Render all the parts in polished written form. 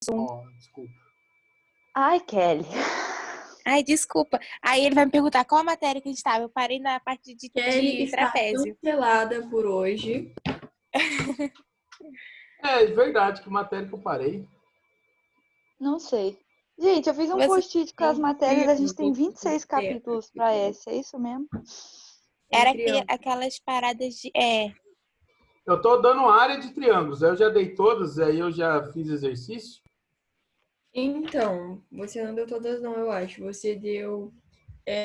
Ó, desculpa. Ai, Kelly. Ai, desculpa. Aí ele vai me perguntar qual matéria que a gente estava. Eu parei na parte de Kelly está trapézio. cancelada por hoje. É verdade, que matéria que eu parei. Não sei. Gente, eu fiz um Você post-it com as tem matérias, a gente tem triângulo, 26 capítulos para essa, é isso mesmo? Era triângulo. aquelas paradas de... Eu tô dando área de triângulos. Eu já dei todas, aí eu já fiz exercício. Então, você não deu todas não, eu acho. Você deu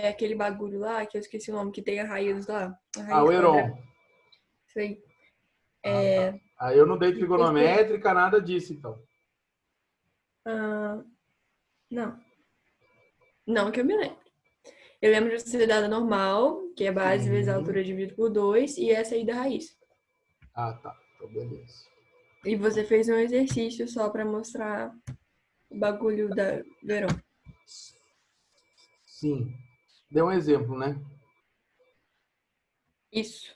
aquele bagulho lá, que eu esqueci o nome, que tem a raiz lá. A raiz O quadrada. Heron. Isso aí. Tá. Aí eu não dei trigonométrica, nada disso, então. Não. Não que eu me lembro. Eu lembro de você ter dado normal, que é base vezes a altura dividido por 2, e essa aí da raiz. Ah, tá. Então, beleza. E você fez um exercício só pra mostrar o bagulho do Heron. Sim. Deu um exemplo, né? Isso.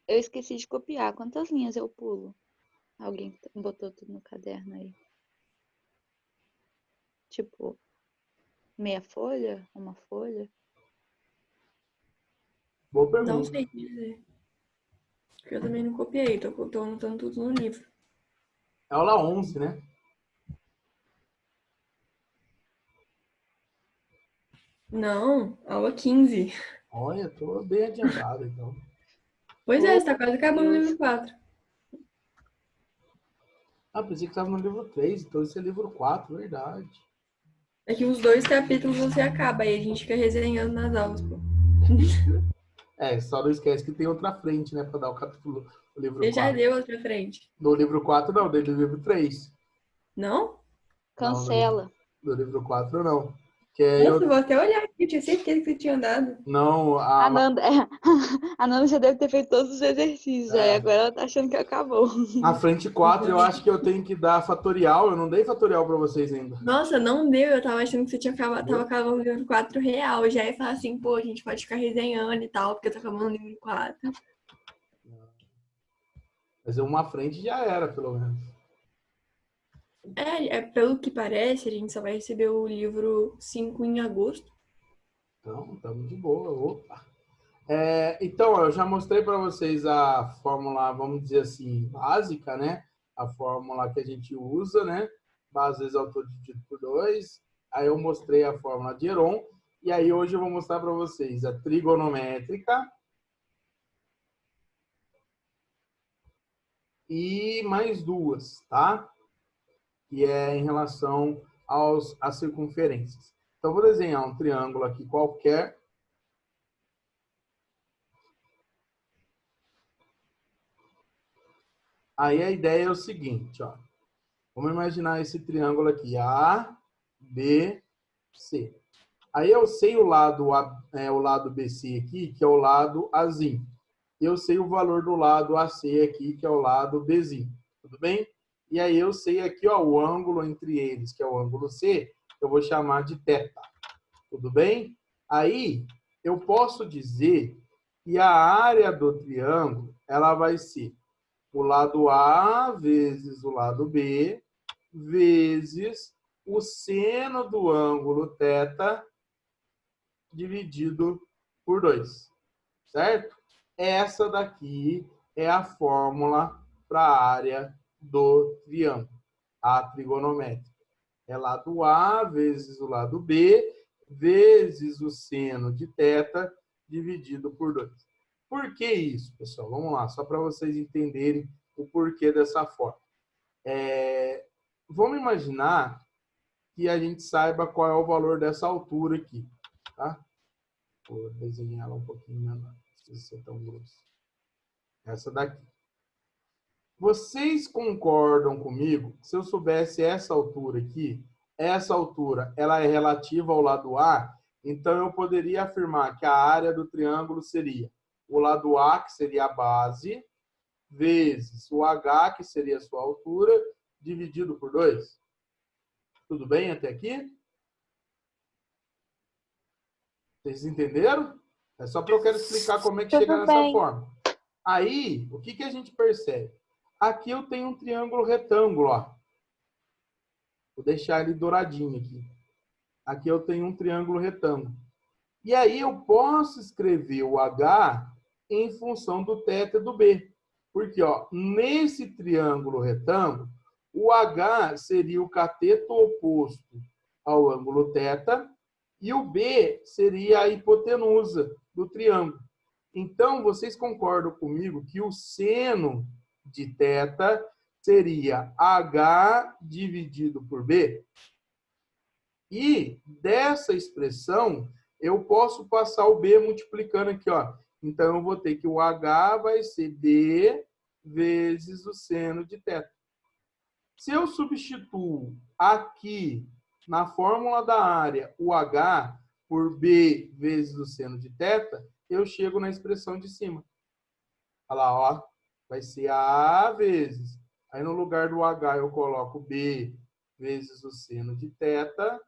Eu esqueci de copiar. Quantas linhas eu pulo? Alguém botou tudo no caderno aí. Tipo, meia folha? Uma folha? Boa pergunta. Não sei dizer. Porque eu também não copiei, tô anotando tudo no livro. É aula 11, né? Não, aula 15. Olha, tô bem adiantado, então. Pois é, você tá quase acabando o livro 4. Ah, pensei que estava no livro 3, então esse é livro 4, verdade. É que os 2 capítulos você acaba, aí a gente fica resenhando nas aulas, pô. Só não esquece que tem outra frente, né, para dar o capítulo do livro Você 4. já deu outra frente. No livro 4, não, do livro 3. Não? Cancela. Do livro 4, não. Que é Nossa, eu vou até olhar aqui, eu tinha certeza que você tinha andado. Não, A Nanda, a Nanda já deve ter feito todos os exercícios, aí agora ela tá achando que acabou. a frente 4 eu acho que eu tenho que dar fatorial. Eu não dei fatorial para vocês ainda. Nossa, não deu, eu tava achando que você tinha tava acabando o livro 4 real. Eu já ia falar assim, pô, a gente pode ficar resenhando e tal, porque eu tô acabando o livro 4. Mas uma frente já era, pelo menos. Pelo que parece, a gente só vai receber o livro 5 em agosto. Então, estamos de boa. Opa. Então, eu já mostrei para vocês a fórmula, vamos dizer assim, básica, né? A fórmula que a gente usa, né? Base vezes altura dividido por 2. Aí eu mostrei a fórmula de Heron. E aí hoje eu vou mostrar para vocês a trigonométrica. E mais duas, tá? Que é em relação às circunferências. Então, vou desenhar um triângulo aqui qualquer. Aí a ideia é o seguinte, ó. Vamos imaginar esse triângulo aqui, A, B, C. Aí eu sei o lado BC aqui, que é o lado Azinho. Eu sei o valor do lado AC aqui, que é o lado Bzinho. Tudo bem? E aí eu sei aqui, ó, o ângulo entre eles, que é o ângulo C, que eu vou chamar de θ. Tudo bem? Aí eu posso dizer que a área do triângulo, ela vai ser o lado A vezes o lado B, vezes o seno do ângulo θ dividido por 2. Certo? Essa daqui é a fórmula para a área do triângulo, a trigonométrica. É lado A vezes o lado B, vezes o seno de θ dividido por 2. Por que isso, pessoal? Vamos lá, só para vocês entenderem o porquê dessa forma. Vamos imaginar que a gente saiba qual é o valor dessa altura aqui, tá? Vou desenhar ela um pouquinho menor, não precisa ser tão grosso. Essa daqui. Vocês concordam comigo? Se eu soubesse essa altura aqui, essa altura, ela é relativa ao lado A, então eu poderia afirmar que a área do triângulo seria o lado A, que seria a base, vezes o H, que seria a sua altura, dividido por 2. Tudo bem até aqui? Vocês entenderam? É só para eu quero explicar como é que chega nessa forma. Aí, o que a gente percebe? Aqui eu tenho um triângulo retângulo, ó. Vou deixar ele douradinho aqui. Aqui eu tenho um triângulo retângulo. E aí eu posso escrever o H em função do θ e do B. Porque, ó, nesse triângulo retângulo, o H seria o cateto oposto ao ângulo θ e o B seria a hipotenusa do triângulo. Então, vocês concordam comigo que o seno de θ seria H dividido por B? E dessa expressão, eu posso passar o B multiplicando aqui, ó. Então, eu vou ter que o H vai ser B vezes o seno de θ. Se eu substituo aqui, na fórmula da área, o H por B vezes o seno de θ, eu chego na expressão de cima. Olha lá, ó. Vai ser A vezes. Aí, no lugar do H, eu coloco B vezes o seno de θ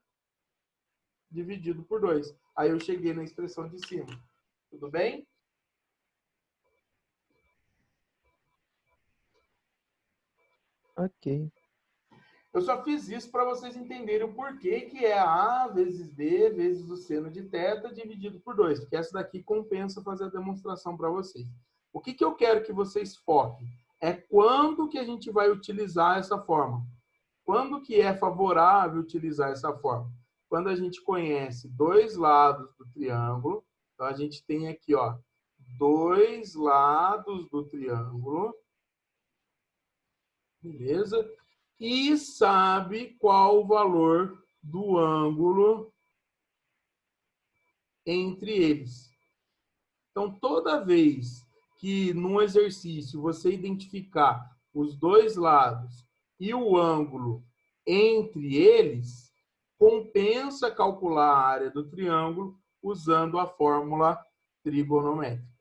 dividido por 2. Aí, eu cheguei na expressão de cima. Tudo bem? Ok. Eu só fiz isso para vocês entenderem o porquê que é A vezes B vezes o seno de θ dividido por 2. Porque essa daqui compensa fazer a demonstração para vocês. O que eu quero que vocês foquem? É quando que a gente vai utilizar essa forma. Quando que é favorável utilizar essa forma? Quando a gente conhece dois lados do triângulo. Então, a gente tem aqui, ó, dois lados do triângulo. Beleza? E sabe qual o valor do ângulo entre eles. Então, toda vez que num exercício você identificar os dois lados e o ângulo entre eles, compensa calcular a área do triângulo usando a fórmula trigonométrica.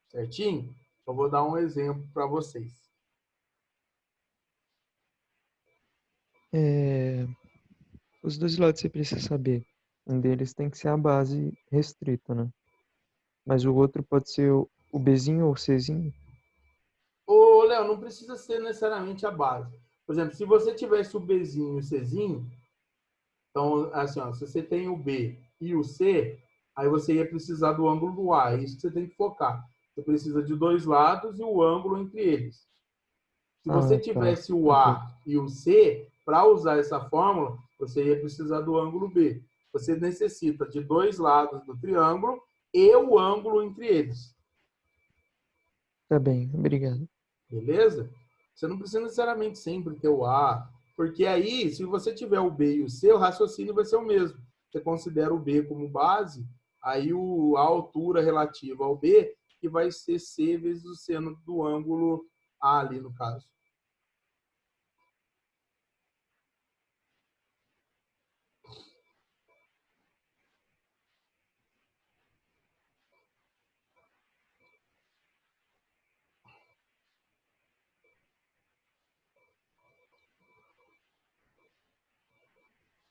Certinho? Eu vou dar um exemplo para vocês. Os dois lados você precisa saber. Um deles tem que ser a base restrita, né? Mas o outro pode ser o Bzinho ou o Czinho. Ô, Léo, não precisa ser necessariamente a base. Por exemplo, se você tivesse o Bzinho e o Czinho, então, assim, ó, se você tem o B e o C, aí você ia precisar do ângulo do A. É isso que você tem que focar. Você precisa de dois lados e o ângulo entre eles. Se você Ah, tá. tivesse o A e o C, para usar essa fórmula, você ia precisar do ângulo B. Você necessita de dois lados do triângulo e o ângulo entre eles. Tá bem, obrigado. Beleza? Você não precisa necessariamente sempre ter o A, porque aí, se você tiver o B e o C, o raciocínio vai ser o mesmo. Você considera o B como base, aí a altura relativa ao B, que vai ser C vezes o seno do ângulo A ali, no caso.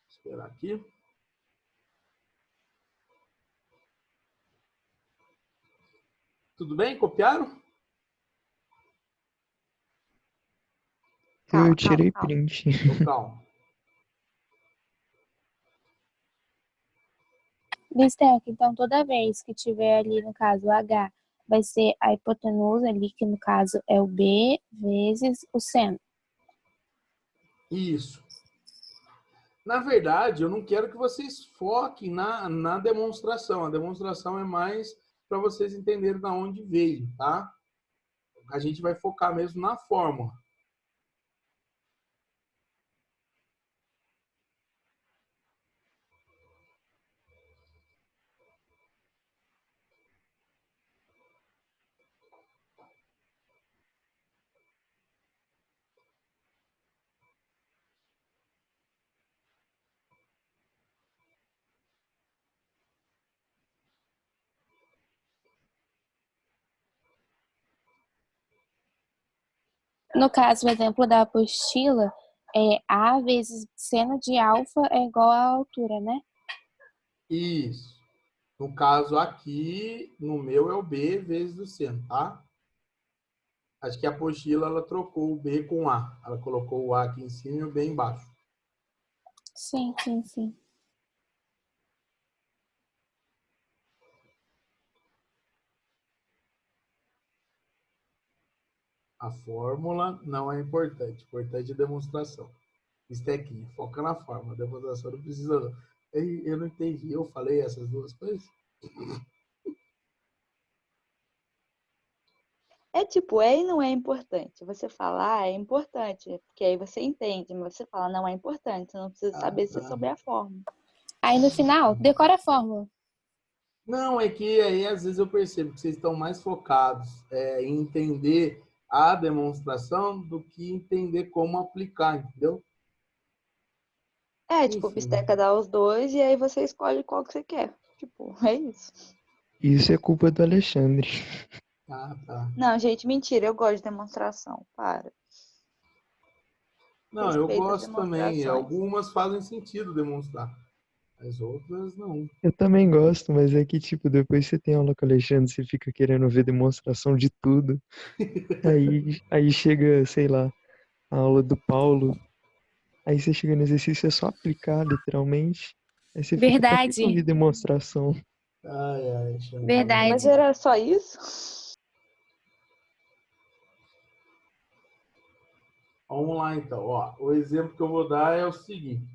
Esperar aqui. Tudo bem? Copiaram? Eu tirei print. Então, calma. Bisteca, então toda vez que tiver ali, no caso, o H, vai ser a hipotenusa ali, que no caso é o B, vezes o seno. Isso. Na verdade, eu não quero que vocês foquem na demonstração. A demonstração é mais para vocês entenderem de onde veio, tá? A gente vai focar mesmo na fórmula. No caso, o exemplo da apostila, A vezes seno de alfa é igual à altura, né? Isso. No caso aqui, no meu é o B vezes o seno, tá? Acho que a apostila, ela trocou o B com o A. Ela colocou o A aqui em cima e o B embaixo. Sim, sim, sim. A fórmula não é importante. Importante é a demonstração. Stequinha, foca na fórmula. A demonstração não precisa não. Eu não entendi. Eu falei essas duas coisas? É tipo, é e não é importante. Você falar é importante, porque aí você entende, mas você fala não é importante, você não precisa Ah, saber se é tá. sobre a forma. Aí no final, decora a fórmula. Não, é que aí às vezes eu percebo que vocês estão mais focados em entender a demonstração do que entender como aplicar, entendeu? É, tipo, o Enfim. Bisteca dá os dois e aí você escolhe qual que você quer. Tipo, é isso. Isso é culpa do Alexandre. Ah, tá. Não, gente, mentira, eu gosto de demonstração. Para. Não, eu Respeita as gosto também. demonstrações. Algumas fazem sentido demonstrar, as outras não. Eu também gosto, mas é que, tipo, depois você tem aula com o Alexandre, você fica querendo ver demonstração de tudo. Aí chega, sei lá, a aula do Paulo. Aí você chega no exercício, é só aplicar, literalmente. Aí você fica, pra que eu vi Verdade, demonstração? Ai, ai, Xandinho. Mas verdade. era só isso? Vamos lá, então. Ó, o exemplo que eu vou dar é o seguinte.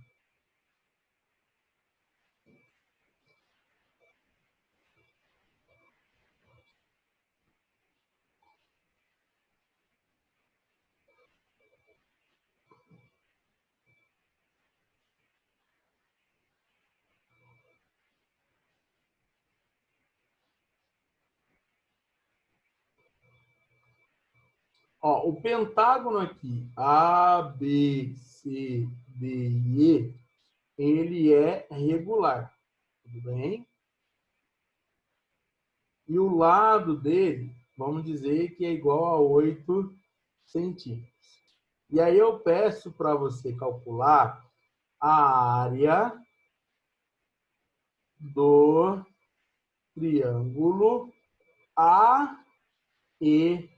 Ó, o pentágono aqui, A, B, C, D e E, ele é regular. Tudo bem? E o lado dele, vamos dizer que é igual a 8 centímetros. E aí eu peço para você calcular a área do triângulo AED.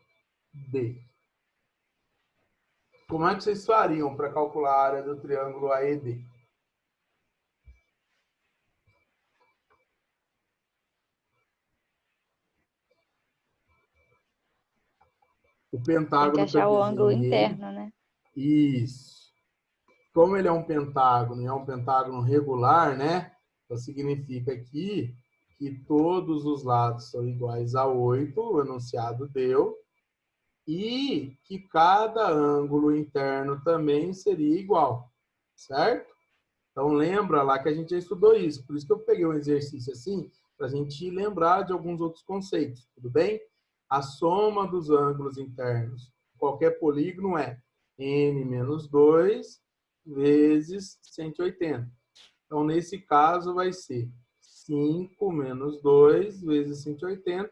Como é que vocês fariam para calcular a área do triângulo AED? O Tem que pentágono que eu achar o ângulo desenhei. interno, né? Isso. Como ele é um pentágono e é um pentágono regular, né? Então significa aqui que todos os lados são iguais a 8, o enunciado deu, e que cada ângulo interno também seria igual, certo? Então lembra lá que a gente já estudou isso, por isso que eu peguei um exercício assim, para a gente lembrar de alguns outros conceitos, tudo bem? A soma dos ângulos internos, qualquer polígono é n menos 2 vezes 180. Então, nesse caso, vai ser 5 menos 2 vezes 180.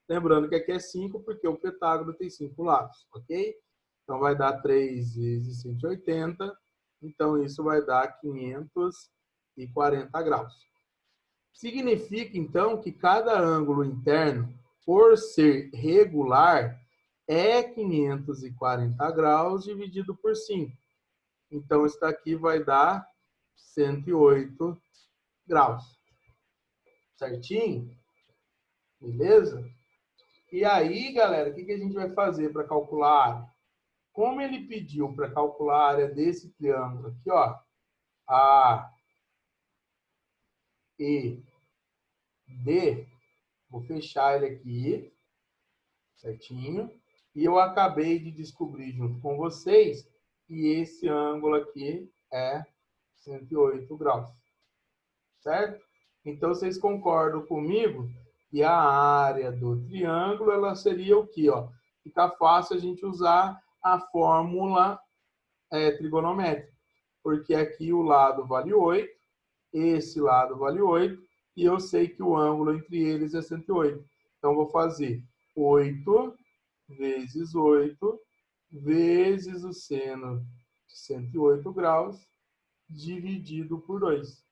Lembrando que aqui é 5 porque o pentágono tem 5 lados, ok? Então, vai dar 3 vezes 180. Então, isso vai dar 540 graus. Significa, então, que cada ângulo interno, por ser regular, é 540 graus dividido por 5. Então, isso daqui vai dar 108 graus. Certinho? Beleza? E aí, galera, o que a gente vai fazer para calcular a área? Como ele pediu para calcular a área desse triângulo aqui, ó, A, E, D, vou fechar ele aqui, certinho? E eu acabei de descobrir junto com vocês que esse ângulo aqui é 108 graus, certo? Então, vocês concordam comigo que a área do triângulo, ela seria o quê? Ó? Fica fácil a gente usar a fórmula trigonométrica, porque aqui o lado vale 8, esse lado vale 8, e eu sei que o ângulo entre eles é 108. Então, vou fazer 8 vezes 8 vezes o seno de 108 graus dividido por 2,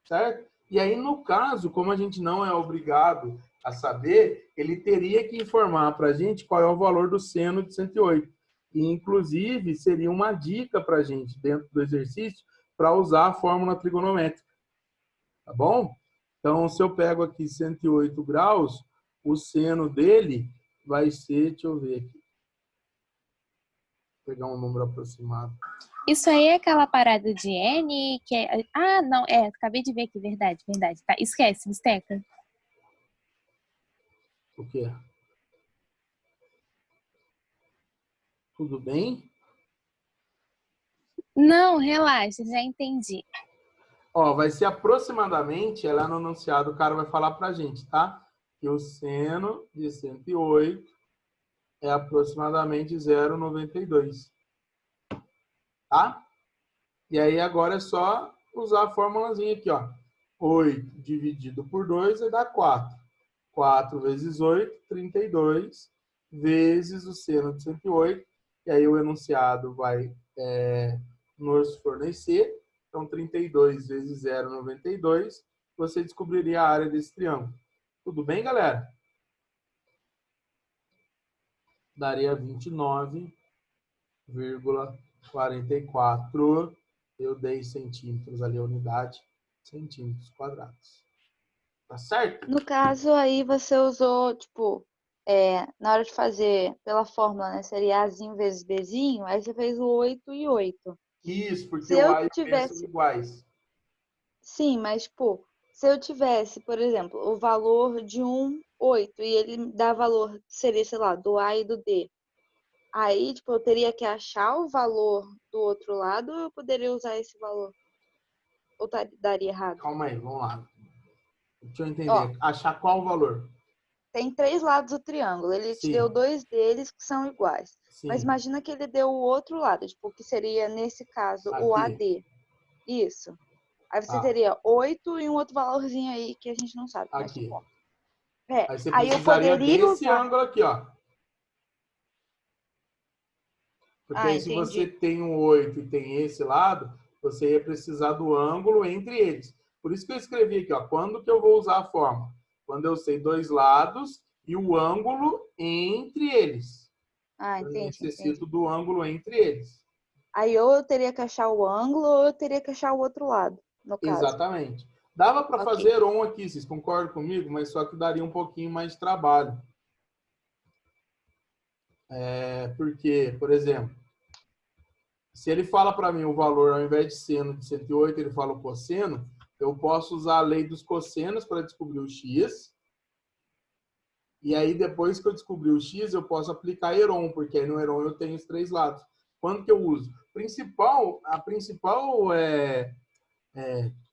certo? E aí, no caso, como a gente não é obrigado a saber, ele teria que informar para a gente qual é o valor do seno de 108. E, inclusive, seria uma dica para a gente, dentro do exercício, para usar a fórmula trigonométrica. Tá bom? Então, se eu pego aqui 108 graus, o seno dele vai ser, deixa eu ver aqui. Vou pegar um número aproximado. Isso aí é aquela parada de N, que é... Ah, não, acabei de ver aqui, verdade. Tá, esquece, bisteca. O quê? Tudo bem? Não, relaxa, já entendi. Ó, vai ser aproximadamente, lá no enunciado, o cara vai falar pra gente, tá? Que o seno de 108 é aproximadamente 0,92. Tá? E aí agora é só usar a formulazinha aqui, ó. 8 dividido por 2 vai dar 4. 4 vezes 8, 32, vezes o seno de 108. E aí o enunciado vai nos fornecer. Então, 32 vezes 0,92, você descobriria a área desse triângulo. Tudo bem, galera? Daria 29,44. Eu dei centímetros ali, a unidade, centímetros quadrados. Tá certo? No caso, aí você usou, tipo, na hora de fazer pela fórmula, né? Seria Azinho vezes Bzinho, aí você fez o 8 e 8. Isso, porque Se o eu A e o B são tivesse... iguais. Sim, mas, tipo, se eu tivesse, por exemplo, o valor de um 8 e ele dá valor, seria, sei lá, do A e do D. Aí, tipo, eu teria que achar o valor do outro lado ou eu poderia usar esse valor? Ou daria errado? Calma aí, vamos lá. Deixa eu entender. Ó, Achar qual o valor? tem 3 lados do triângulo. Ele te deu Sim, 2 deles que são iguais. Mas sim. imagina que ele deu o outro lado, tipo, que seria, nesse caso, o Aqui. AD. Isso. Aí você Ah, teria 8 e um outro valorzinho aí que a gente não sabe, mas aqui. supondo. Aí você Aí eu precisaria poderia desse usar. ângulo aqui, ó. Porque Ah, aí, se você entendi. tem um 8 e tem esse lado, você ia precisar do ângulo entre eles. Por isso que eu escrevi aqui, ó. Quando que eu vou usar a fórmula? Quando eu sei dois lados e o ângulo entre eles. Ah, Eu entendi. necessito do ângulo entre eles. Aí ou eu teria que achar o ângulo ou eu teria que achar o outro lado, no caso. Exatamente. Dava para Ok. fazer on aqui, vocês concordam comigo? Mas só que daria um pouquinho mais de trabalho. Porque, por exemplo, se ele fala para mim o valor, ao invés de seno de 108, ele fala o cosseno, eu posso usar a lei dos cossenos para descobrir o x. E aí, depois que eu descobrir o x, eu posso aplicar Heron, porque aí no Heron eu tenho os três lados. Quando que eu uso? A principal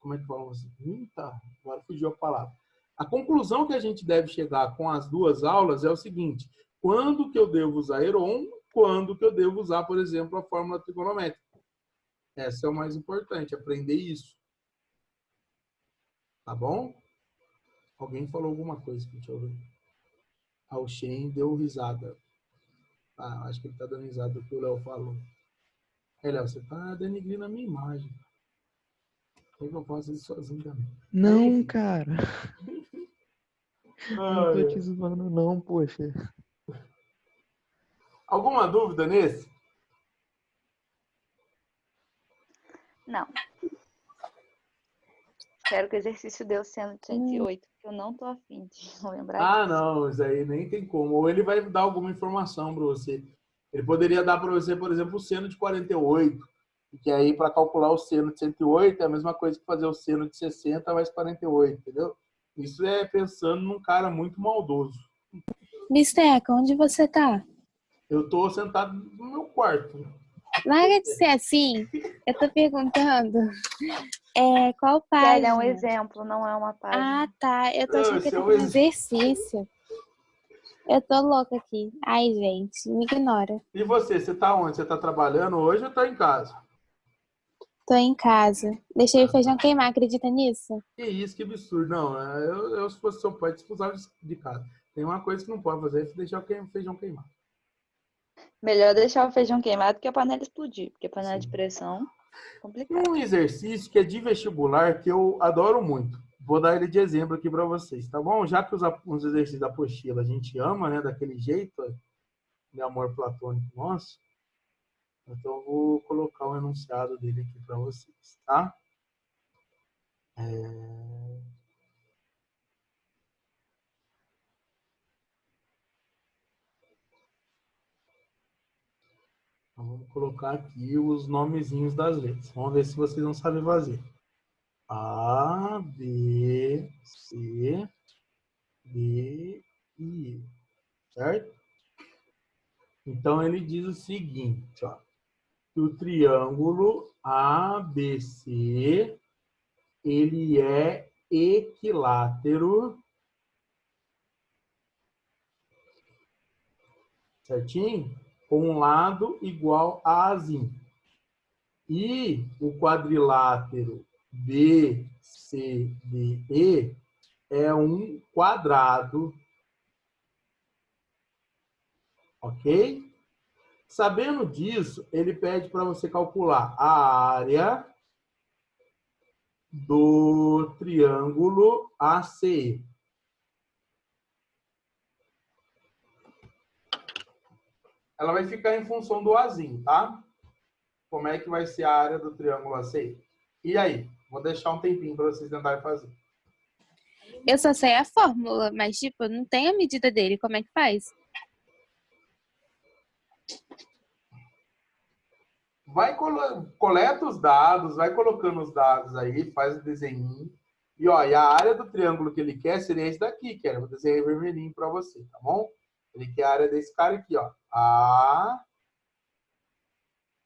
como é que fala? Eita, agora fugiu a palavra. A conclusão que a gente deve chegar com as duas aulas é o seguinte: quando que eu devo usar Heron, quando que eu devo usar, por exemplo, a fórmula trigonométrica. Essa é o mais importante, aprender isso. Tá bom? Alguém falou alguma coisa, deixa eu ver. Ah, o Shen deu risada. Ah, acho que ele tá dando risada do que o Léo falou. Léo, você tá denigrindo a minha imagem. Como é que eu faço isso sozinho também? Não, Enfim. cara. Não tô te zoando, não, poxa. Alguma dúvida nesse? Não. Espero que o exercício deu sendo de 108, porque eu não tô afim de lembrar Ah, disso. não, isso aí nem tem como. Ou ele vai dar alguma informação para você. Ele poderia dar para você, por exemplo, o seno de 48, que aí para calcular o seno de 108 é a mesma coisa que fazer o seno de 60 mais 48, entendeu? Isso é pensando num cara muito maldoso. Bisteca, onde você tá? Eu estou sentado no meu quarto. Larga de ser assim. Eu tô perguntando. Qual Kelly é um página? exemplo, não é uma página. Ah, tá. Eu tô achando que Esse é eu o tô fazendo exercício. Eu tô louca aqui. Ai, gente, me ignora. E você tá onde? Você tá trabalhando hoje ou tá em casa? Tô em casa. Deixei o feijão queimar, acredita nisso? Que isso, que absurdo. Não, eu se fosse seu pai, te expulsava de casa. Tem uma coisa que não pode fazer, é deixar o feijão queimar. Melhor deixar o feijão queimado que a panela explodir, porque a panela de Sim. pressão é E complicado. um exercício que é de vestibular que eu adoro muito. Vou dar ele de exemplo aqui para vocês, tá bom? Já que os exercícios da apostila a gente ama, né? Daquele jeito, de amor platônico nosso. Então, eu vou colocar o enunciado dele aqui para vocês, tá? Então, vamos colocar aqui os nomezinhos das letras. Vamos ver se vocês não sabem fazer. A, B, C, D, I. Certo? Então, ele diz o seguinte, ó. Que o triângulo ABC, ele é equilátero, certinho? Com um lado igual a Azinho. E o quadrilátero BCDE é um quadrado, ok? Sabendo disso, ele pede para você calcular a área do triângulo ACE. Ela vai ficar em função do Azinho, tá? Como é que vai ser a área do triângulo ACE? E aí? Vou deixar um tempinho para vocês tentarem fazer. Eu só sei a fórmula, mas, tipo, não tem a medida dele. Como é que faz? Coleta os dados, vai colocando os dados aí, faz o desenho. E, ó, e a área do triângulo que ele quer seria esse daqui, que era. Vou desenhar vermelhinho para você, tá bom? Ele quer a área desse cara aqui, ó. A,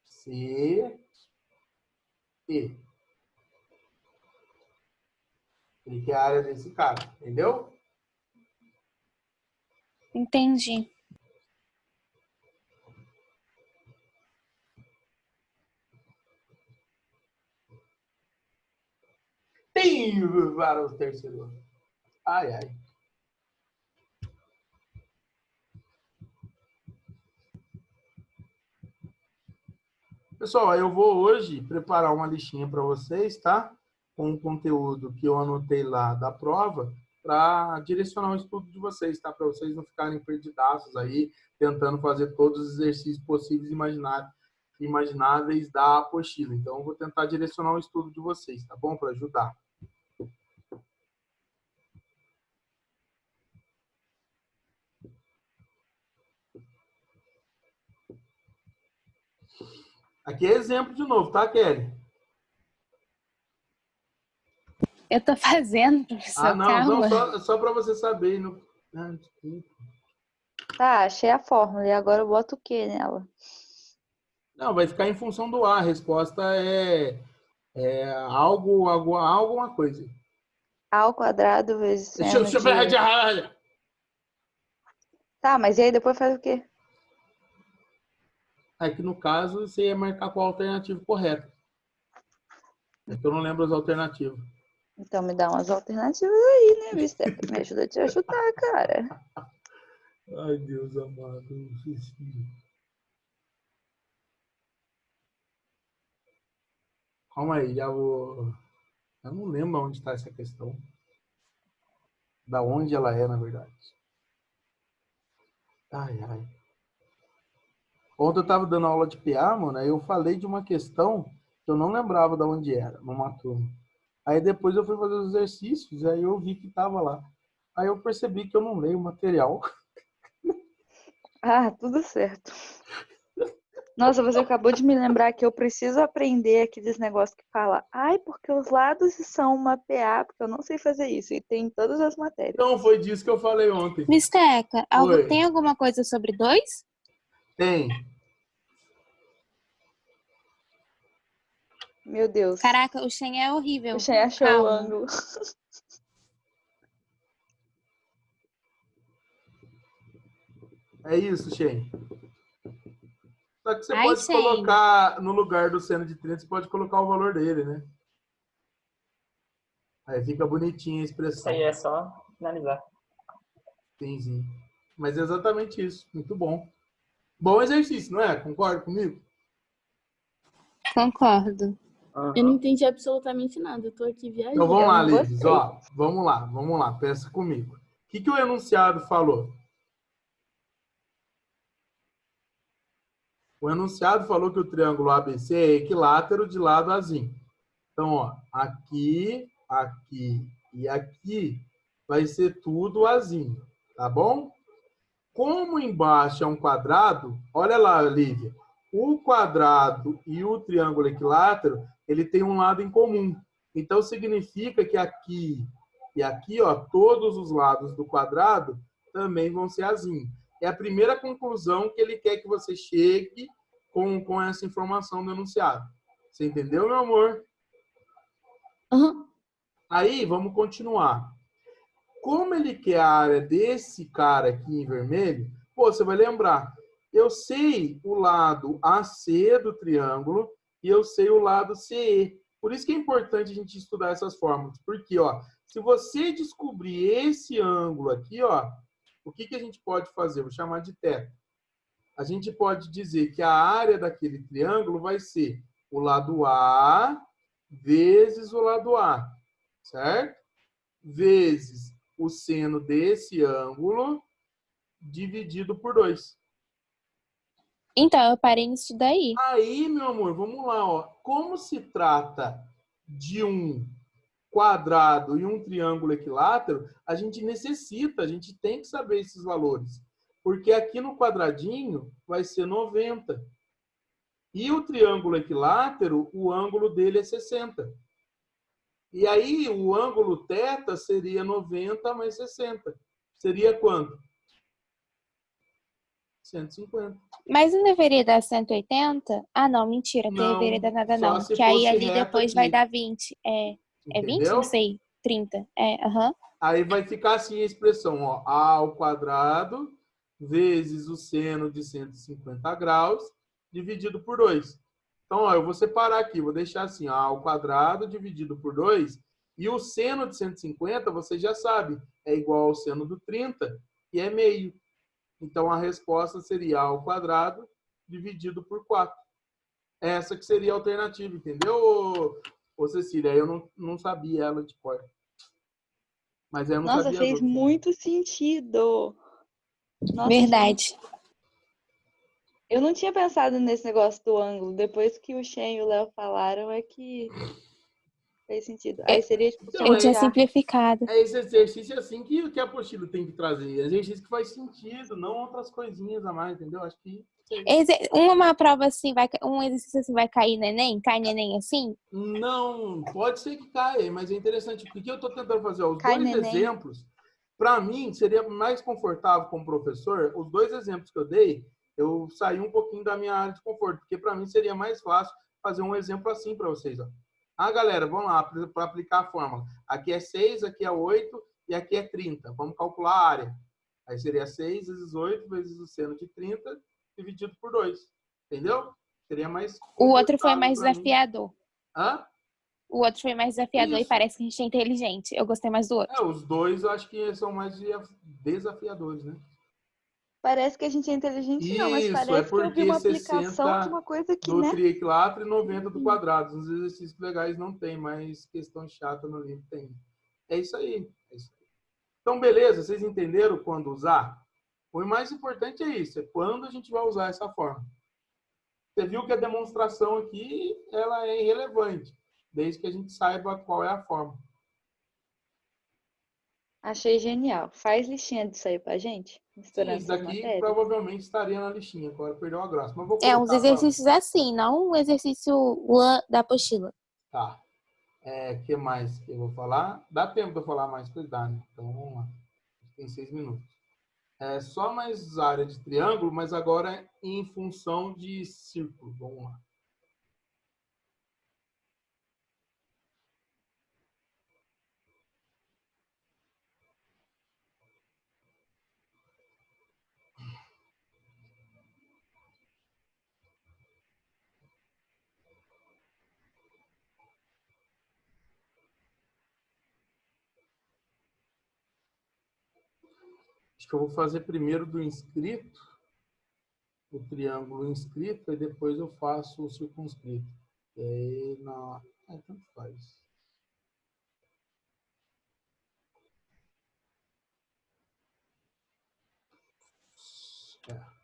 C, E. Ele quer a área desse cara, entendeu? Entendi. Tem para o terceiro. Ai, ai. Pessoal, eu vou hoje preparar uma listinha para vocês, tá? Com o conteúdo que eu anotei lá da prova, para direcionar o estudo de vocês, tá? Para vocês não ficarem perdidaços aí, tentando fazer todos os exercícios possíveis e imagináveis da apostila. Então, eu vou tentar direcionar o estudo de vocês, tá bom? Para ajudar. Aqui é exemplo de novo, tá, Kelly? Eu tô fazendo, professor, Não, calma. então só para você saber. Desculpa. Tá, achei a fórmula. E agora eu boto o que nela? Não, vai ficar em função do A. A resposta é alguma coisa. A ao quadrado vezes seno Deixa eu de... ver. Tá, mas e aí depois faz o quê? Aqui no caso, você ia marcar qual a alternativa correta. É que eu não lembro as alternativas. Então me dá umas alternativas aí, né, Mister? Me ajuda a te ajudar, cara. Ai, Deus amado. Calma aí, já vou... Eu não lembro onde está essa questão. Da onde ela é, na verdade. Ai, ai. Ontem eu estava dando aula de PA, mano, aí eu falei de uma questão que eu não lembrava de onde era, numa turma. Aí depois eu fui fazer os exercícios, e aí eu vi que estava lá. Aí eu percebi que eu não leio o material. Ah, tudo certo. Nossa, você acabou de me lembrar que eu preciso aprender aqueles negócios que fala, ai, porque os lados são uma PA, porque eu não sei fazer isso. E tem em todas as matérias. Então foi disso que eu falei ontem. Misteca, Oi. tem alguma coisa sobre 2? Tem. Meu Deus. Caraca, o Shen é horrível. O Shen achou o ângulo. É isso, Shen. Só que você Ai, pode Shen. colocar, no lugar do seno de 30, você pode colocar o valor dele, né? Aí fica bonitinha a Isso expressão. aí é só finalizar. Sim. Mas é exatamente isso. Muito bom. Bom exercício, não é? Concorda comigo? Concordo. Eu não entendi absolutamente nada. Eu tô aqui viajando. Então vamos lá, Eu não Liz. gostei. Ó, vamos lá, pensa comigo. O que o enunciado falou? O enunciado falou que o triângulo ABC é equilátero de lado azinho. Então, ó, aqui, aqui e aqui vai ser tudo azinho, tá bom? Como embaixo é um quadrado, olha lá, Lívia, o quadrado e o triângulo equilátero, ele tem um lado em comum. Então, significa que aqui e aqui, ó, todos os lados do quadrado também vão ser azinho. É a primeira conclusão que ele quer que você chegue com essa informação do enunciado. Você entendeu, meu amor? Aham. Aí, vamos continuar. Como ele quer a área desse cara aqui em vermelho, pô, você vai lembrar. Eu sei o lado AC do triângulo e eu sei o lado CE. Por isso que é importante a gente estudar essas fórmulas. Porque, ó, se você descobrir esse ângulo aqui, ó, o que a gente pode fazer? Vou chamar de θ. A gente pode dizer que a área daquele triângulo vai ser o lado A vezes o lado A, certo? Vezes o seno desse ângulo dividido por 2. Então, eu parei nisso daí. Aí, meu amor, vamos lá, ó. Como se trata de um quadrado e um triângulo equilátero, a gente tem que saber esses valores. Porque aqui no quadradinho vai ser 90. E o triângulo equilátero, o ângulo dele é 60. E aí, o ângulo θ seria 90 mais 60. Seria quanto? 150. Mas não deveria dar 180? Ah, não, mentira. Não, Deveria dar nada só não. se Que aí fosse ali reto depois aqui. vai dar 20. É 20? Entendeu? Não sei. 30. É, aham. Aí vai ficar assim a expressão, ó, a ao quadrado vezes o seno de 150 graus dividido por 2. Então, ó, eu vou separar aqui, vou deixar assim, ó, a ao quadrado dividido por 2, e o seno de 150, você já sabe, é igual ao seno do 30, que é meio. Então, a resposta seria a ao quadrado dividido por 4. Essa que seria a alternativa, entendeu, ô Cecília? Eu não sabia ela de cor. Mas eu não Nossa, sabia as fez outras. muito sentido. Nossa, Verdade. eu não tinha pensado nesse negócio do ângulo. Depois que o Shen e o Léo falaram, é que fez sentido. Aí seria tipo, se Então, Eu eu tinha achar simplificado. é esse exercício assim que a apostila tem que trazer. Exercício que faz sentido, não outras coisinhas a mais, entendeu? Acho que Uma prova assim, um exercício assim vai cair no Enem? Cai no Enem assim? não, pode ser que caia, mas é interessante, porque eu estou tentando fazer os Cai dois neném. exemplos. Para mim, seria mais confortável como professor, os dois exemplos que eu dei, eu saí um pouquinho da minha área de conforto, porque para mim seria mais fácil fazer um exemplo assim para vocês. Ó. Ah, galera, vamos lá, para aplicar a fórmula. Aqui é 6, aqui é 8 e aqui é 30. Vamos calcular a área. Aí seria 6 vezes 8 vezes o seno de 30 dividido por 2. Entendeu? Seria mais O outro foi confortável mais para mim. desafiador. Hã? O outro foi mais desafiador e Isso. parece que a gente é inteligente. Eu gostei mais do outro. Os dois eu acho que são mais desafiadores, né? Parece que a gente é inteligente, não, mas Isso, é parece que eu vi porque uma aplicação de 60 uma coisa que, do né? triequilátero e 90 do quadrado. Os exercícios legais não tem, mas questão chata no livro tem. É isso aí. É isso aí. Então, beleza, vocês entenderam quando usar? O mais importante é isso, é quando a gente vai usar essa forma. Você viu que a demonstração aqui, ela é irrelevante, desde que a gente saiba qual é a forma. Achei genial. Faz listinha disso aí pra gente, Sim, misturando isso essas daqui matérias. provavelmente estaria na listinha, agora perdeu a graça. Mas vou É, uns colocar para... exercícios assim, não um exercício da apostila. Tá. Que mais que eu vou falar? Dá tempo de eu falar mais coisa? Dá, né? Então vamos lá. Tem 6 minutos. Só mais área de triângulo, mas agora em função de círculo. Vamos lá. Acho que eu vou fazer primeiro do inscrito, o triângulo inscrito, e depois eu faço o circunscrito. E aí, não. Tanto faz.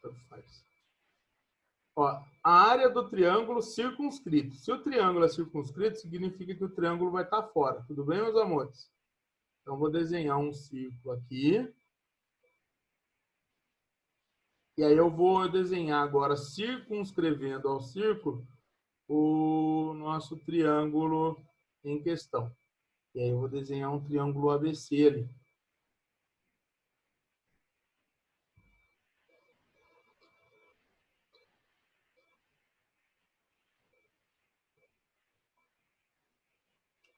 Tanto faz. Ó, a área do triângulo circunscrito. Se o triângulo é circunscrito, significa que o triângulo vai estar fora. Tudo bem, meus amores? Então, vou desenhar um círculo aqui. E aí eu vou desenhar agora, circunscrevendo ao círculo, o nosso triângulo em questão. E aí eu vou desenhar um triângulo ABC ali.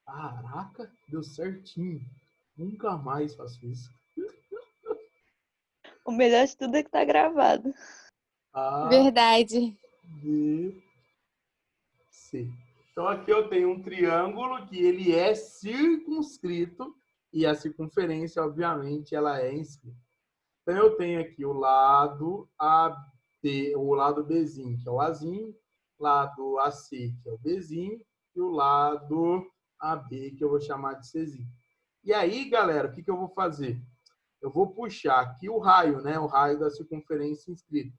Caraca, deu certinho. Nunca mais faço isso. O melhor de tudo é que tá gravado. A, Verdade. B, C. Então aqui eu tenho um triângulo que ele é circunscrito e a circunferência, obviamente, ela é inscrita. Então eu tenho aqui o lado AB, o lado Bzinho, que é o Azinho, lado AC, que é o Bzinho, e o lado AB, que eu vou chamar de Czinho. E aí, galera, o que eu vou fazer? Eu vou puxar aqui o raio, né? O raio da circunferência inscrita.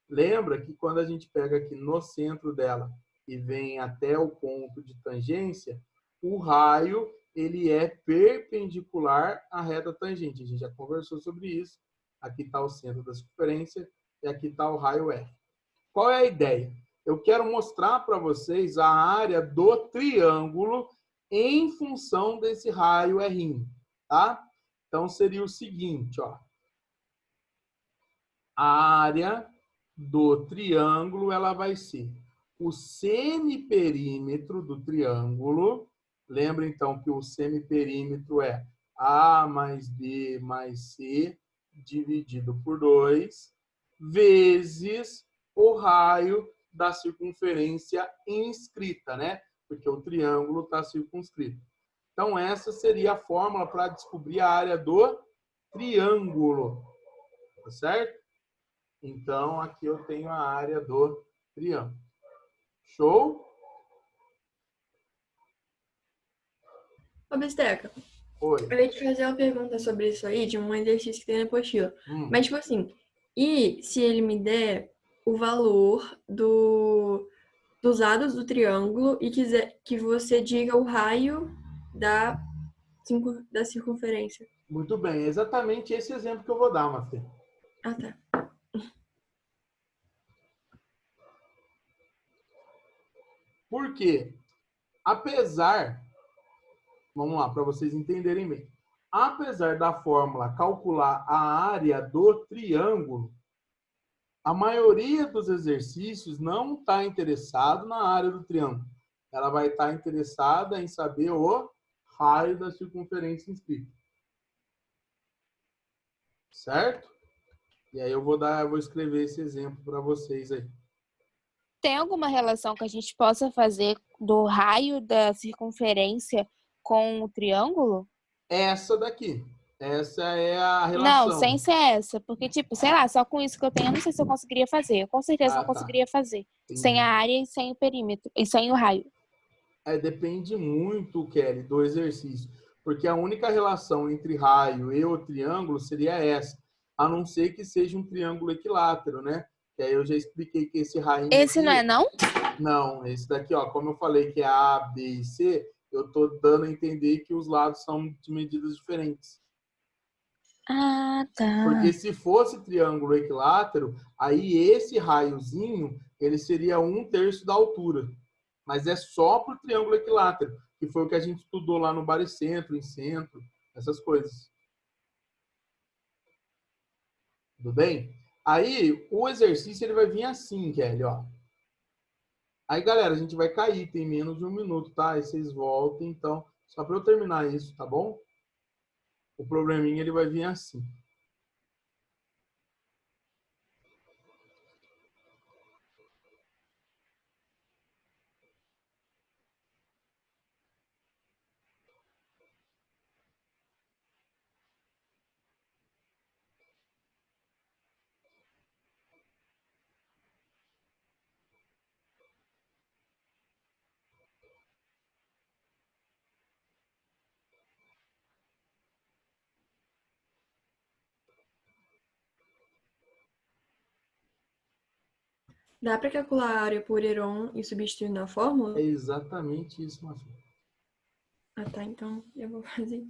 Lembra que quando a gente pega aqui no centro dela e vem até o ponto de tangência, o raio ele é perpendicular à reta tangente. A gente já conversou sobre isso. Aqui está o centro da circunferência e aqui está o raio R. Qual é a ideia? Eu quero mostrar para vocês a área do triângulo em função desse raio R, tá? Então, seria o seguinte, ó. A área do triângulo, ela vai ser o semiperímetro do triângulo. Lembra, então, que o semiperímetro é A mais B mais C dividido por 2, vezes o raio da circunferência inscrita, né? Porque o triângulo está circunscrito. Então, essa seria a fórmula para descobrir a área do triângulo. Tá certo? Então, aqui eu tenho a área do triângulo. Show? Ô, Bisteca, Oi. eu ia te fazer uma pergunta sobre isso aí, de um exercício que tem na apostila. Mas, tipo assim, e se ele me der o valor dos lados do triângulo e quiser que você diga o raio da, da circunferência? Muito bem. É exatamente esse exemplo que eu vou dar, Matheus. Ah, tá. Por quê? Apesar, vamos lá, para vocês entenderem bem. Apesar da fórmula calcular a área do triângulo, a maioria dos exercícios não está interessado na área do triângulo. Ela vai estar interessada em saber o raio da circunferência inscrita. Certo? E aí eu vou escrever esse exemplo para vocês aí. Tem alguma relação que a gente possa fazer do raio da circunferência com o triângulo? Essa daqui. Essa é a Não, relação. sem ser essa. Porque, tipo, sei lá, só com isso que eu tenho, eu não sei se eu conseguiria fazer. Eu com certeza Ah, não tá. conseguiria fazer. Entendi. Sem a área e sem o perímetro. E sem o raio. Depende muito, Kelly, do exercício. Porque a única relação entre raio e o triângulo seria essa. A não ser que seja um triângulo equilátero, né? Que aí eu já expliquei que esse raio Esse não é, não? Não, esse daqui, ó, como eu falei que é A, B e C, eu tô dando a entender que os lados são de medidas diferentes. Ah, tá. Porque se fosse triângulo equilátero, aí esse raiozinho, ele seria 1/3 da altura. Mas é só para o triângulo equilátero, que foi o que a gente estudou lá no baricentro, em centro, essas coisas. Tudo bem? Aí, o exercício ele vai vir assim, Kelly, ó. Aí, galera, a gente vai cair, tem menos de 1 minuto, tá? Aí vocês voltem, então, só para eu terminar isso, tá bom? O probleminha ele vai vir assim. Dá para calcular a área por Heron e substituir na fórmula? É exatamente isso, Mafia. Ah, tá. Então eu vou fazer.